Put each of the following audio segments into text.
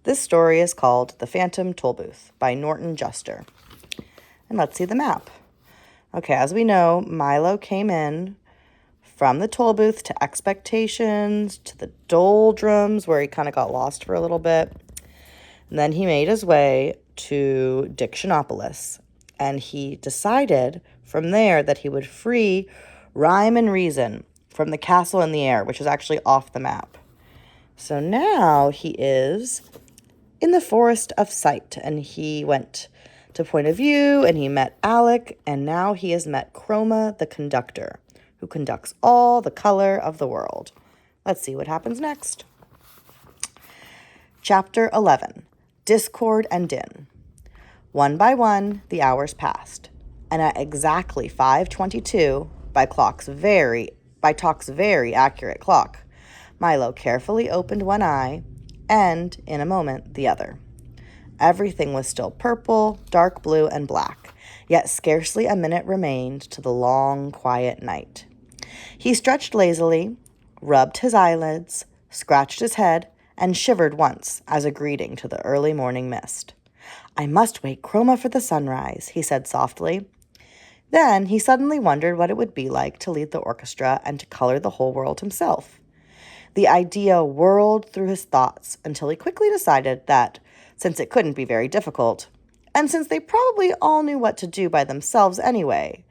This story is called The Phantom Tollbooth by Norton Juster. And let's see the map. Okay, as we know, Milo came in from the Tollbooth to Expectations to the Doldrums, where he kind of got lost for a little bit. And then he made his way to Dictionopolis, and he decided from there that he would free Rhyme and Reason from the castle in the air, which is actually off the map. So now he is in the Forest of Sight, and he went to Point of View, and he met Alec, and now he has met Chroma, the conductor, who conducts all the color of the world. Let's see what happens next. Chapter 11, Dischord and Dynne. One by one, the hours passed, and at exactly 5:22, by Talk's very accurate clock, Milo carefully opened one eye, and, in a moment, the other. Everything was still purple, dark blue, and black, yet scarcely a minute remained to the long, quiet night. He stretched lazily, rubbed his eyelids, scratched his head, and shivered once as a greeting to the early morning mist. "I must wake Chroma for the sunrise," he said softly. Then he suddenly wondered what it would be like to lead the orchestra and to color the whole world himself. The idea whirled through his thoughts until he quickly decided that, since it couldn't be very difficult, and since they probably all knew what to do by themselves anyway,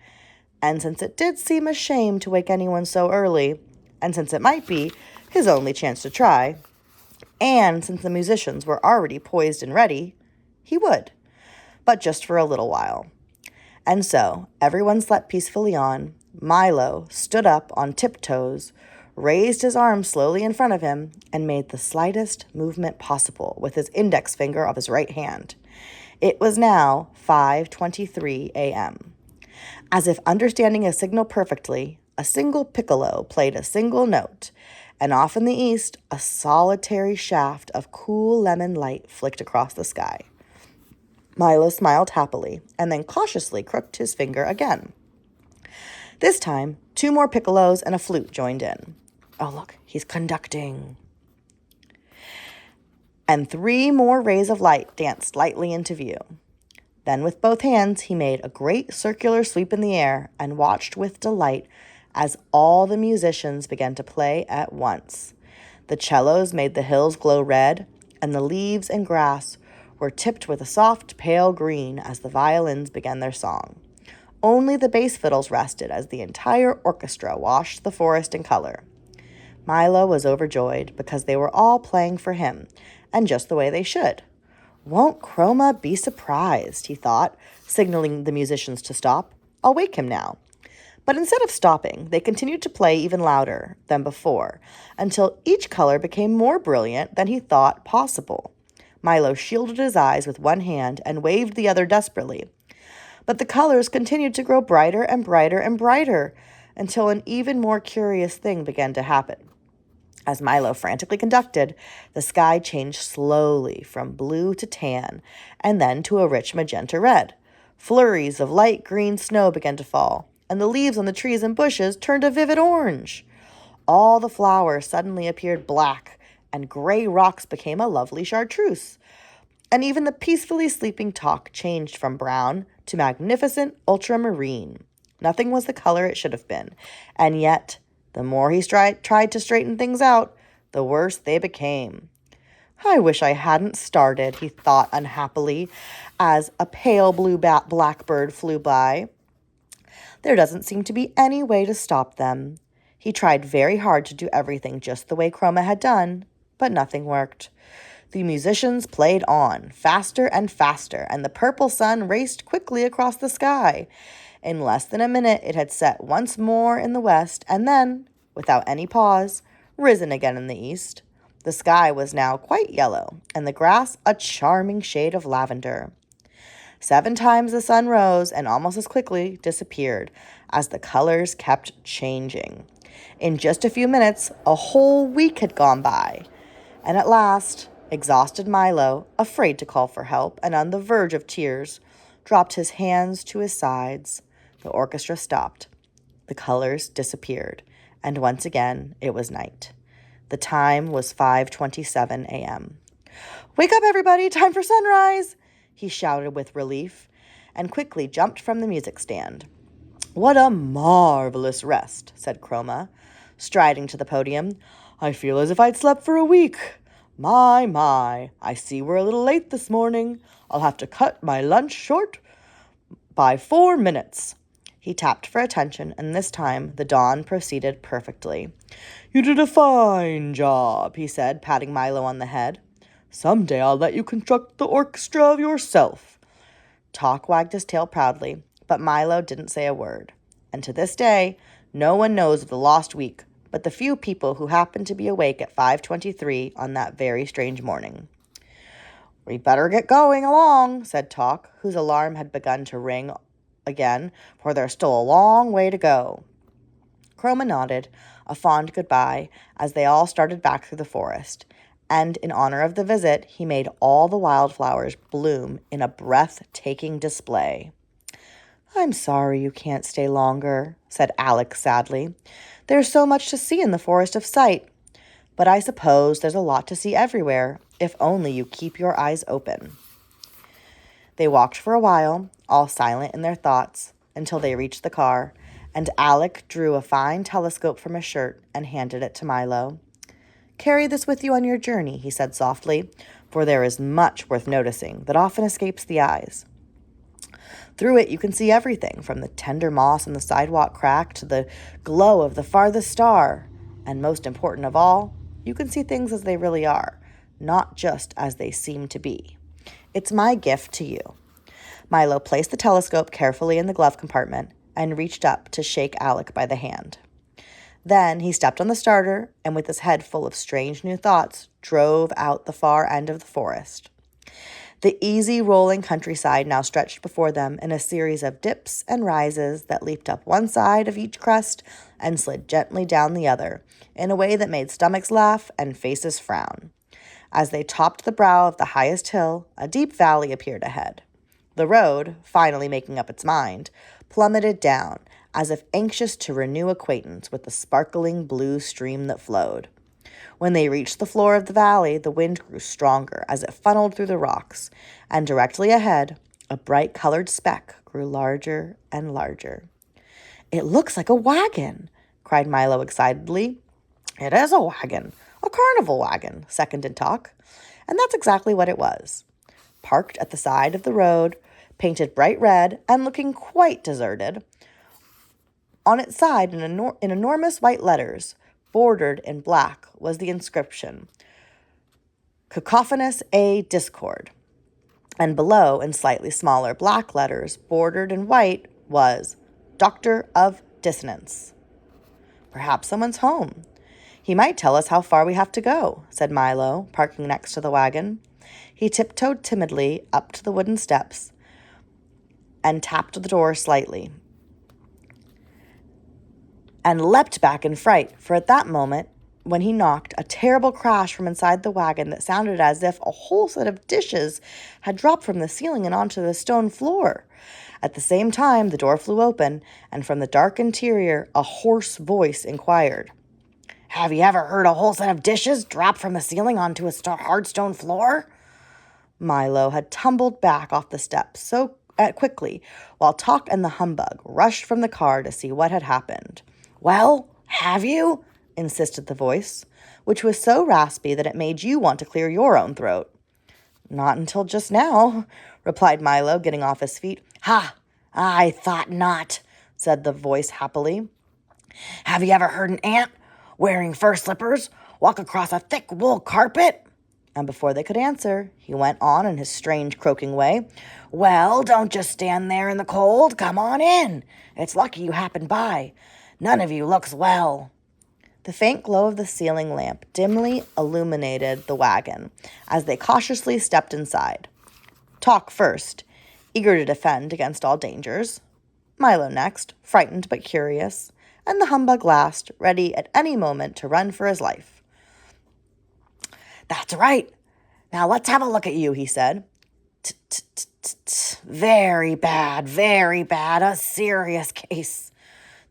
and since it did seem a shame to wake anyone so early, and since it might be his only chance to try, and since the musicians were already poised and ready, he would, but just for a little while. And so everyone slept peacefully on. Milo stood up on tiptoes, raised his arm slowly in front of him, and made the slightest movement possible with his index finger of his right hand. It was now 5:23 a.m. As if understanding a signal perfectly, a single piccolo played a single note, and off in the east, a solitary shaft of cool lemon light flicked across the sky. Milo smiled happily, and then cautiously crooked his finger again. This time, 2 more piccolos and a flute joined in. Oh, look, he's conducting. And 3 more rays of light danced lightly into view. Then with both hands, he made a great circular sweep in the air and watched with delight as all the musicians began to play at once. The cellos made the hills glow red, and the leaves and grass were tipped with a soft, pale green as the violins began their song. Only the bass fiddles rested as the entire orchestra washed the forest in color. Milo was overjoyed because they were all playing for him, and just the way they should. "Won't Chroma be surprised?" he thought, signaling the musicians to stop. "I'll wake him now." But instead of stopping, they continued to play even louder than before, until each color became more brilliant than he thought possible. Milo shielded his eyes with one hand and waved the other desperately. But the colors continued to grow brighter and brighter and brighter, until an even more curious thing began to happen. As Milo frantically conducted, the sky changed slowly from blue to tan, and then to a rich magenta red. Flurries of light green snow began to fall, and the leaves on the trees and bushes turned a vivid orange. All the flowers suddenly appeared black, and gray rocks became a lovely chartreuse. And even the peacefully sleeping Talk changed from brown to magnificent ultramarine. Nothing was the color it should have been, and yet the more he tried to straighten things out, the worse they became. "I wish I hadn't started," he thought unhappily, as a pale blue blackbird flew by. "There doesn't seem to be any way to stop them." He tried very hard to do everything just the way Chroma had done, but nothing worked. The musicians played on, faster and faster, and the purple sun raced quickly across the sky. In less than a minute, it had set once more in the west, and then, without any pause, risen again in the east. The sky was now quite yellow, and the grass a charming shade of lavender. 7 times the sun rose and almost as quickly disappeared, as the colors kept changing. In just a few minutes, a whole week had gone by, and at last, exhausted Milo, afraid to call for help and on the verge of tears, dropped his hands to his sides. The orchestra stopped. The colors disappeared, and once again it was night. The time was 5:27 a.m. "Wake up, everybody! Time for sunrise!" he shouted with relief, and quickly jumped from the music stand. "What a marvelous rest," said Chroma, striding to the podium. "I feel as if I'd slept for a week. My, I see we're a little late this morning. I'll have to cut my lunch short by 4 minutes." He tapped for attention, and this time the dawn proceeded perfectly. "You did a fine job," he said, patting Milo on the head. "Someday I'll let you construct the orchestra yourself." Talk wagged his tail proudly, but Milo didn't say a word. And to this day, no one knows of the lost week but the few people who happened to be awake at 5:23 on that very strange morning. "We'd better get going along," said Talk, whose alarm had begun to ring again, "for there's still a long way to go." Chroma nodded a fond goodbye as they all started back through the forest, and in honor of the visit, he made all the wildflowers bloom in a breathtaking display. "I'm sorry you can't stay longer," said Alex sadly. "There's so much to see in the Forest of Sight. But I suppose there's a lot to see everywhere, if only you keep your eyes open." They walked for a while, all silent in their thoughts, until they reached the car, and Alec drew a fine telescope from his shirt and handed it to Milo. "Carry this with you on your journey," he said softly, "for there is much worth noticing that often escapes the eyes. Through it you can see everything, from the tender moss on the sidewalk crack to the glow of the farthest star. And most important of all, you can see things as they really are, not just as they seem to be. It's my gift to you." Milo placed the telescope carefully in the glove compartment and reached up to shake Alec by the hand. Then he stepped on the starter and, with his head full of strange new thoughts, drove out the far end of the forest. The easy rolling countryside now stretched before them in a series of dips and rises that leaped up one side of each crest and slid gently down the other, in a way that made stomachs laugh and faces frown. As they topped the brow of the highest hill, a deep valley appeared ahead. The road, finally making up its mind, plummeted down, as if anxious to renew acquaintance with the sparkling blue stream that flowed. When they reached the floor of the valley, the wind grew stronger as it funneled through the rocks, and directly ahead, a bright-colored speck grew larger and larger. "It looks like a wagon," cried Milo excitedly. "It is a wagon, a carnival wagon," seconded Talk. And that's exactly what it was. Parked at the side of the road, painted bright red and looking quite deserted, on its side in enormous white letters, bordered in black, was the inscription, "Cacophonous A Dischord." And below, in slightly smaller black letters, bordered in white, was "Doctor of Dissonance." "Perhaps someone's home. He might tell us how far we have to go," said Milo, parking next to the wagon. He tiptoed timidly up to the wooden steps and tapped the door slightly, and leapt back in fright, for at that moment, when he knocked, a terrible crash from inside the wagon that sounded as if a whole set of dishes had dropped from the ceiling and onto the stone floor. At the same time, the door flew open, and from the dark interior, a hoarse voice inquired, "Have you ever heard a whole set of dishes drop from the ceiling onto a hard stone floor?" Milo had tumbled back off the steps so quickly, while Talk and the humbug rushed from the car to see what had happened. "Well, have you?" insisted the voice, which was so raspy that it made you want to clear your own throat. "Not until just now," replied Milo, getting off his feet. "Ha! I thought not," said the voice happily. "Have you ever heard an ant, wearing fur slippers, walk across a thick wool carpet?" And before they could answer, he went on in his strange croaking way. "Well, don't just stand there in the cold. Come on in. It's lucky you happened by. None of you looks well." The faint glow of the ceiling lamp dimly illuminated the wagon as they cautiously stepped inside. Talk first, eager to defend against all dangers. Milo next, frightened but curious. And the humbug last, ready at any moment to run for his life. "That's right. Now let's have a look at you," he said. Very bad, a serious case."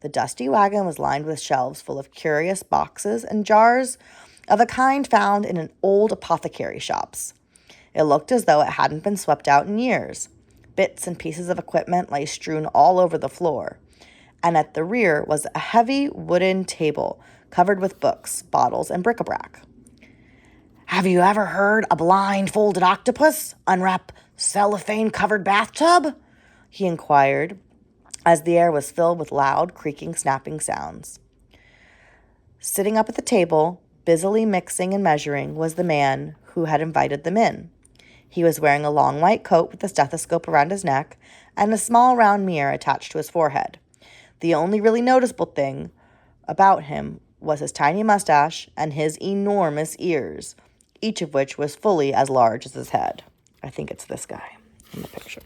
The dusty wagon was lined with shelves full of curious boxes and jars of a kind found in an old apothecary shops. It looked as though it hadn't been swept out in years. Bits and pieces of equipment lay strewn all over the floor, and at the rear was a heavy wooden table covered with books, bottles, and bric-a-brac. "Have you ever heard a blindfolded octopus unwrap cellophane-covered bathtub?" he inquired, as the air was filled with loud, creaking, snapping sounds. Sitting up at the table, busily mixing and measuring, was the man who had invited them in. He was wearing a long white coat with a stethoscope around his neck and a small round mirror attached to his forehead. The only really noticeable thing about him was his tiny mustache and his enormous ears, each of which was fully as large as his head. I think it's this guy in the picture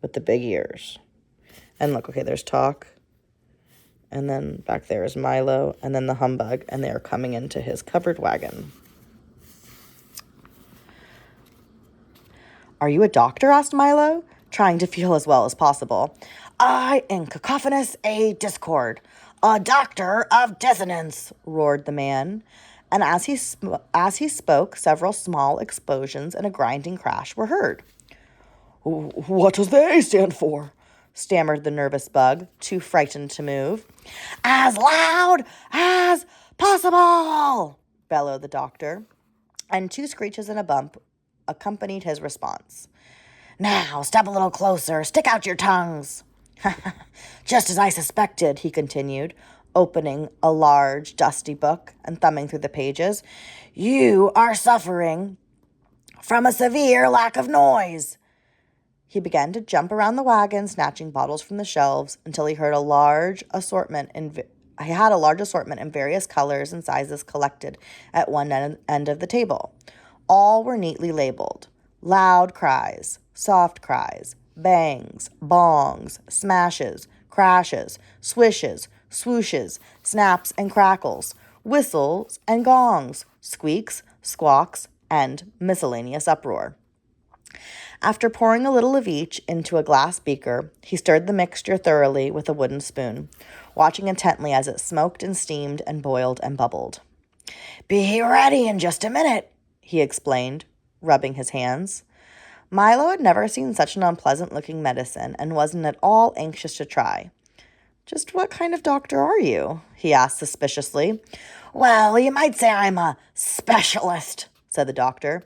with the big ears. And look, okay, there's Talk. And then back there is Milo, and then the humbug, and they are coming into his covered wagon. "Are you a doctor?" asked Milo, trying to feel as well as possible. "I am Cacophonous a Dischord, a doctor of dissonance," roared the man. And as he spoke, several small explosions and a grinding crash were heard. "What does the A stand for?" stammered the nervous bug, too frightened to move. "As loud as possible," bellowed the doctor, and two screeches and a bump accompanied his response. "Now, step a little closer. Stick out your tongues." "Just as I suspected," he continued, opening a large, dusty book and thumbing through the pages. "You are suffering from a severe lack of noise." He began to jump around the wagon, snatching bottles from the shelves until he had a large assortment in various colors and sizes collected at one end of the table. All were neatly labeled: loud cries, soft cries, bangs, bongs, smashes, crashes, swishes, swooshes, snaps and crackles, whistles and gongs, squeaks, squawks, and miscellaneous uproar. After pouring a little of each into a glass beaker, he stirred the mixture thoroughly with a wooden spoon, watching intently as it smoked and steamed and boiled and bubbled. "Be ready in just a minute," he explained, rubbing his hands. Milo had never seen such an unpleasant-looking medicine and wasn't at all anxious to try. "Just what kind of doctor are you?" he asked suspiciously. "Well, you might say I'm a specialist," said the doctor.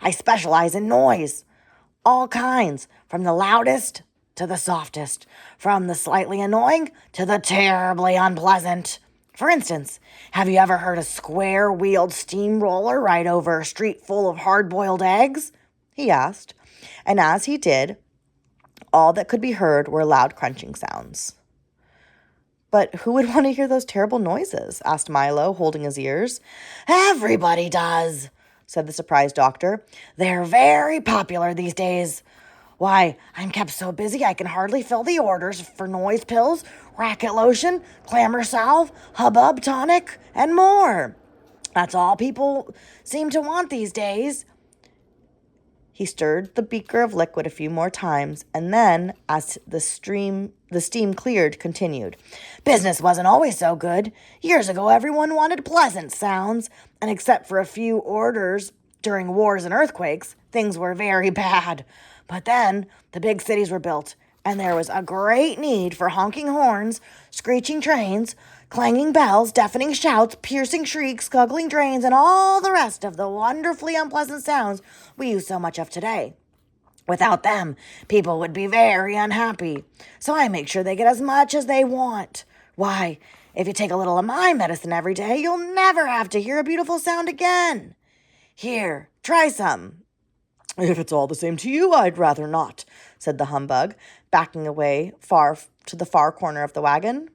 "I specialize in noise. All kinds, from the loudest to the softest, from the slightly annoying to the terribly unpleasant. For instance, have you ever heard a square-wheeled steamroller ride over a street full of hard-boiled eggs?" he asked. And as he did, all that could be heard were loud crunching sounds. "But who would want to hear those terrible noises?" asked Milo, holding his ears. "Everybody does," said the surprised doctor. "They're very popular these days. Why, I'm kept so busy I can hardly fill the orders for noise pills, racket lotion, clamor salve, hubbub tonic, and more. That's all people seem to want these days." He stirred the beaker of liquid a few more times, and then, as the steam cleared, continued. "Business wasn't always so good. Years ago, everyone wanted pleasant sounds, and except for a few orders during wars and earthquakes, things were very bad. But then the big cities were built, and there was a great need for honking horns, screeching trains, clanging bells, deafening shouts, piercing shrieks, guggling drains, and all the rest of the wonderfully unpleasant sounds we use so much of today. Without them, people would be very unhappy. So I make sure they get as much as they want. Why, if you take a little of my medicine every day, you'll never have to hear a beautiful sound again. Here, try some." "If it's all the same to you, I'd rather not," said the humbug, backing away to the far corner of the wagon.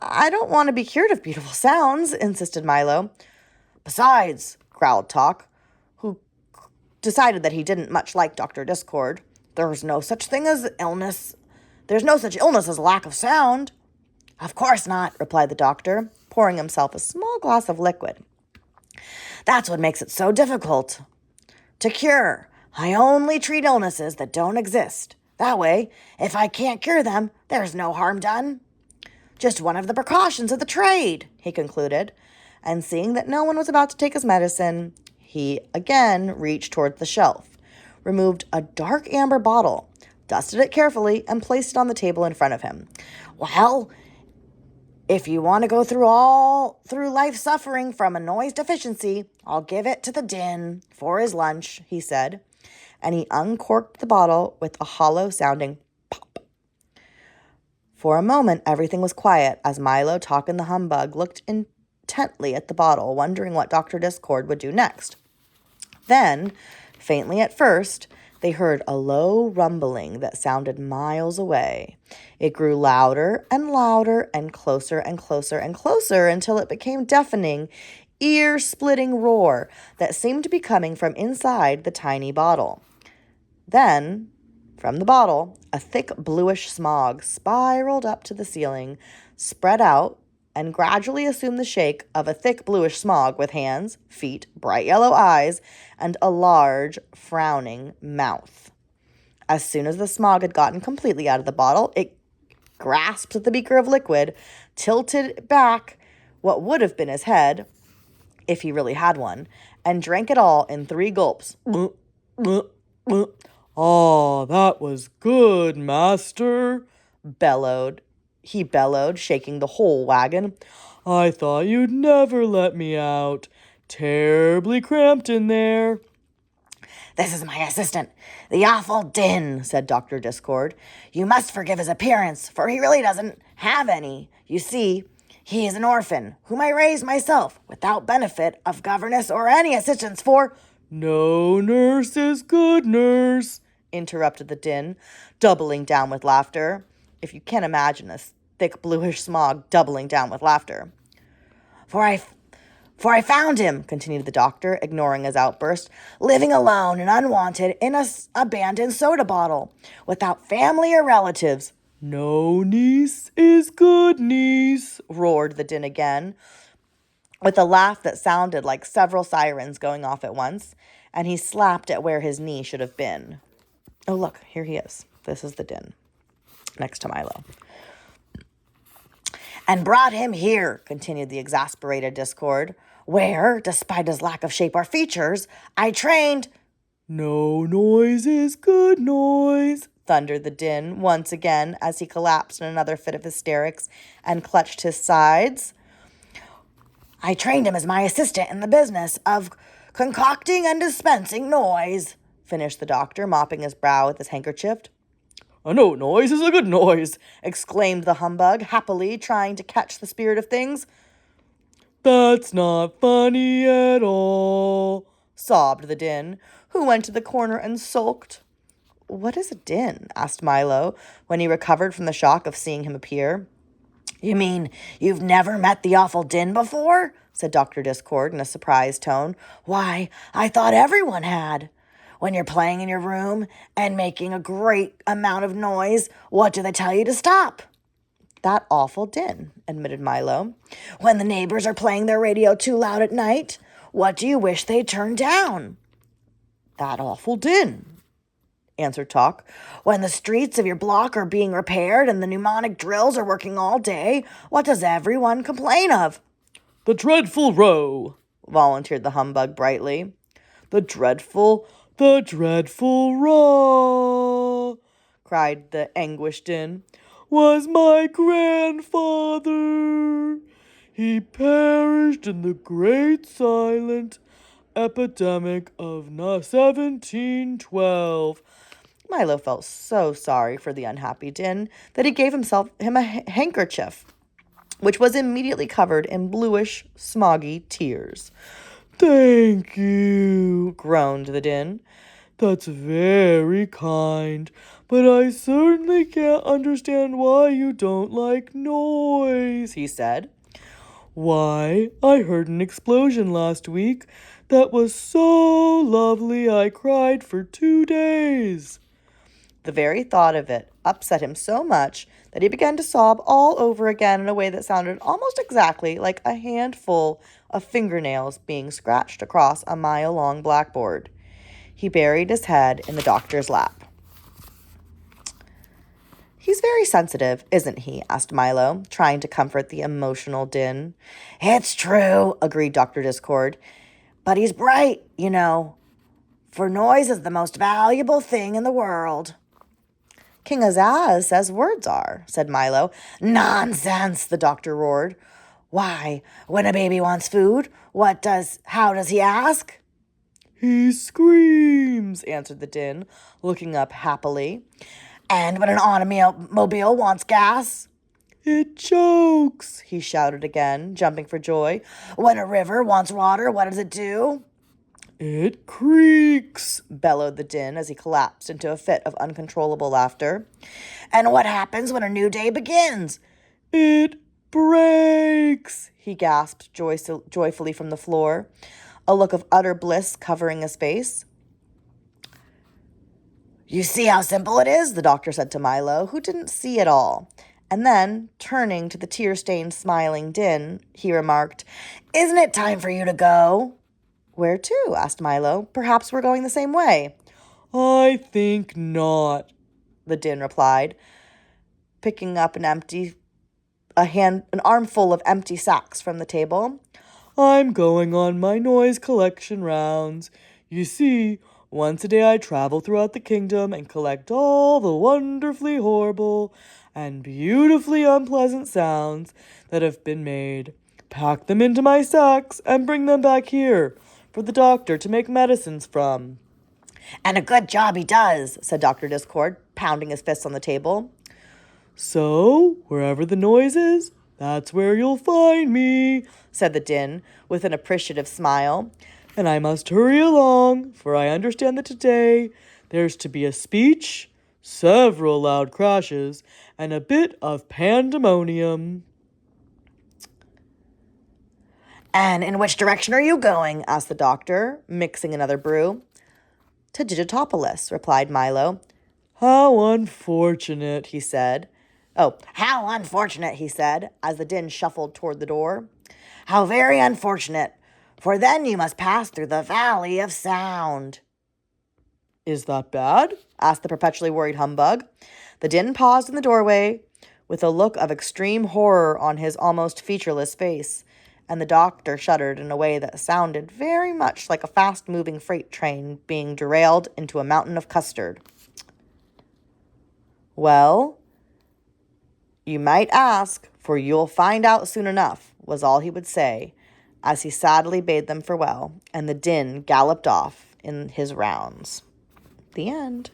"I don't want to be cured of beautiful sounds," insisted Milo. "Besides," growled Talk, who decided that he didn't much like Dr. Dischord, "there's no such illness as lack of sound." "Of course not," replied the doctor, pouring himself a small glass of liquid. "That's what makes it so difficult to cure. I only treat illnesses that don't exist. That way, if I can't cure them, there's no harm done. Just one of the precautions of the trade," he concluded, and seeing that no one was about to take his medicine, He again reached toward the shelf, removed a dark amber bottle, dusted it carefully, and placed it on the table in front of him. "Well, if you want to go through life suffering from a noise deficiency, I'll give it to the Dynne for his lunch," he said, and he uncorked the bottle with a hollow-sounding pop. For a moment, everything was quiet as Milo, Tock, and the humbug looked intently at the bottle, wondering what Dr. Dischord would do next. Then, faintly at first, they heard a low rumbling that sounded miles away. It grew louder and louder and closer and closer and closer until it became deafening, ear-splitting roar that seemed to be coming from inside the tiny bottle. Then, from the bottle, a thick bluish smog spiraled up to the ceiling, spread out, and gradually assumed the shape of a thick bluish smog with hands, feet, bright yellow eyes, and a large, frowning mouth. As soon as the smog had gotten completely out of the bottle, it grasped the beaker of liquid, tilted back what would have been his head, if he really had one, and drank it all in 3 gulps. "Ah, that was good, master," He bellowed, shaking the whole wagon. "I thought you'd never let me out. Terribly cramped in there." "This is my assistant, the awful Dynne," said Dr. Dischord. "You must forgive his appearance, for he really doesn't have any. You see, he is an orphan, whom I raised myself, without benefit of governess or any assistance for—" "No nurse is good nurse," interrupted the Dynne, doubling down with laughter. If you can imagine a thick bluish smog doubling down with laughter. For I found him," continued the doctor, ignoring his outburst, "living alone and unwanted in a abandoned soda bottle, without family or relatives." "No niece is good niece," roared the Dynne again, with a laugh that sounded like several sirens going off at once, and he slapped at where his knee should have been. Oh, look, here he is. This is the Dynne, next to Milo. "And brought him here," continued the exasperated Dischord, "where, despite his lack of shape or features, I trained—" "No noise is good noise," thundered the Dynne once again as he collapsed in another fit of hysterics and clutched his sides. "I trained him as my assistant in the business of concocting and dispensing noise," finished the doctor, mopping his brow with his handkerchief. "A no noise is a good noise," exclaimed the humbug, happily trying to catch the spirit of things. "That's not funny at all," sobbed the Dynne, who went to the corner and sulked. "What is a Dynne?" asked Milo, when he recovered from the shock of seeing him appear. "You mean you've never met the awful Dynne before?" said Dr. Dischord in a surprised tone. "Why, I thought everyone had. When you're playing in your room and making a great amount of noise, what do they tell you to stop?" "That awful Dynne," admitted Milo. "When the neighbors are playing their radio too loud at night, what do you wish they'd turn down?" "That awful Dynne," answered Tock. "When the streets of your block are being repaired and the pneumonic drills are working all day, what does everyone complain of?" "The dreadful row," volunteered the humbug brightly. The dreadful raw," cried the anguished Dynne, "was my grandfather. He perished in the great silent epidemic of 1712. Milo felt so sorry for the unhappy Dynne that he gave him a handkerchief, which was immediately covered in bluish, smoggy tears. "Thank you," groaned the Dynne. "That's very kind, but I certainly can't understand why you don't like noise," he said. "Why, I heard an explosion last week that was so lovely I cried for 2 days. The very thought of it upset him so much that he began to sob all over again in a way that sounded almost exactly like a handful of fingernails being scratched across a mile-long blackboard. He buried his head in the doctor's lap. "He's very sensitive, isn't he?" asked Milo, trying to comfort the emotional Dynne. "It's true," agreed Dr. Dischord. But he's bright, for noise is the most valuable thing in the world. King Azaz says words are, said Milo. Nonsense, the doctor roared. Why, when a baby wants food, how does he ask? He screams, answered the Dynne, looking up happily. And when an automobile wants gas? It chokes, he shouted again, jumping for joy. When a river wants water, what does it do? It creaks, bellowed the Dynne as he collapsed into a fit of uncontrollable laughter. And what happens when a new day begins? It breaks, he gasped joyfully from the floor, a look of utter bliss covering his face. You see how simple it is, the doctor said to Milo, who didn't see at all. And then, turning to the tear-stained, smiling Dynne, he remarked, Isn't it time for you to go? Where to? Asked Milo. Perhaps we're going the same way. I think not, the Dynne replied, picking up an armful of empty sacks from the table. I'm going on my noise collection rounds. You see, once a day I travel throughout the kingdom and collect all the wonderfully horrible and beautifully unpleasant sounds that have been made, pack them into my sacks, and bring them back here for the doctor to make medicines from. And a good job he does, said Dr. Dischord, pounding his fists on the table. So, wherever the noise is, that's where you'll find me, said the Dynne with an appreciative smile. And I must hurry along, for I understand that today there's to be a speech, several loud crashes, and a bit of pandemonium. And in which direction are you going? Asked the doctor, mixing another brew. To Digitopolis, replied Milo. How unfortunate, he said. Oh, how unfortunate, he said, as the Dynne shuffled toward the door. How very unfortunate, for then you must pass through the Valley of Sound. Is that bad? Asked the perpetually worried humbug. The Dynne paused in the doorway with a look of extreme horror on his almost featureless face, and the doctor shuddered in a way that sounded very much like a fast-moving freight train being derailed into a mountain of custard. Well, you might ask, for you'll find out soon enough, was all he would say, as he sadly bade them farewell, and the Dynne galloped off in his rounds. The end.